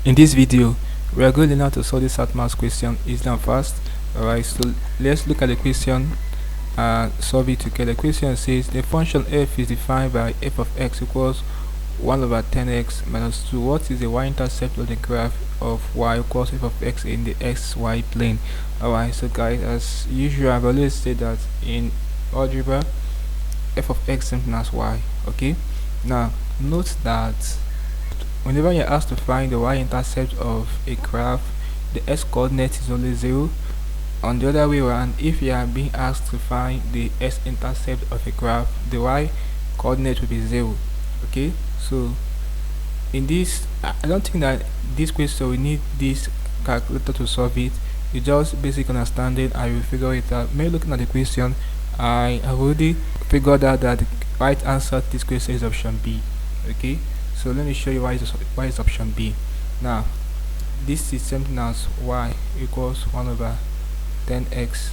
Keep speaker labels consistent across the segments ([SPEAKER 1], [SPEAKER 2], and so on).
[SPEAKER 1] In this video, we are going to learn how to solve this math question easy and fast. Alright, so let's look at the question and solve it together. The question says the function f is defined by f of x equals 1 over 10x minus 2. What is the y-intercept of the graph of y equals f of x in the xy plane? Alright, so guys, as usual, I've always said that in algebra, f of x something as y. Okay, now note that whenever you're asked to find the y-intercept of a graph, the x-coordinate is only 0. On the other way around, if you are being asked to find the s-intercept of a graph, the y-coordinate will be 0. Okay, so in this, I don't think that this question we need this calculator to solve it. You just basic understanding and you figure it out. Maybe looking at the question, I have already figured out that the right answer to this question is option B. Okay, so let me show you why is option B. Now this is something as y equals 1 over 10x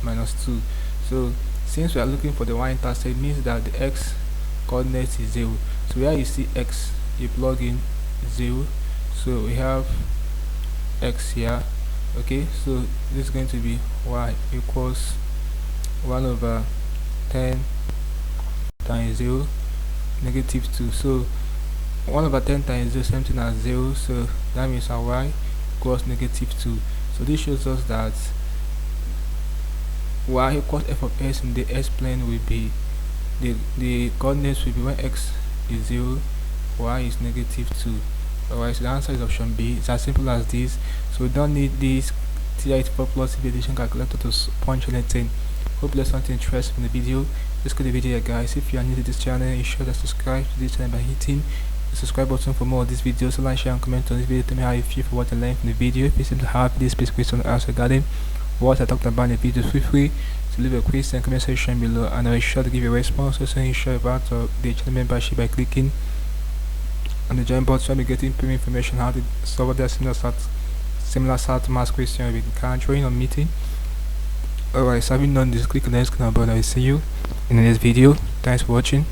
[SPEAKER 1] minus 2. So since we are looking for the y-intercept, means that the x coordinate is 0. So where you see x, you plug in 0. So we have x here. Okay, so this is going to be y equals 1 over 10 times 0 negative 2. So 1 over 10 times 0 something as 0, so that means our y equals negative 2. So this shows us that y equals f of s in the s plane will be the coordinates will be when x is 0, y is negative 2. Alright, so the answer is option B. It's as simple as this. So we don't need this TI-84 plus addition calculator to punch anything. Hope you learned something interesting in the video. Let's go to the video, guys. If you are new to this channel, ensure that subscribe to this channel by hitting the subscribe button for more of these videos. So like, share and comment on this video. Tell me how you feel for what you learned from the video. If you seem to have this specific question to ask regarding what I talked about in the video, feel free to leave a question in the comment section below, and I'll be sure to give you a response. Also ensure about the channel membership by clicking on the join button, so I'll be getting premium information how to solve that similar sort math question we can join on meeting. Alright, so having done this, click on the next button. I will see you in the next video. Thanks for watching.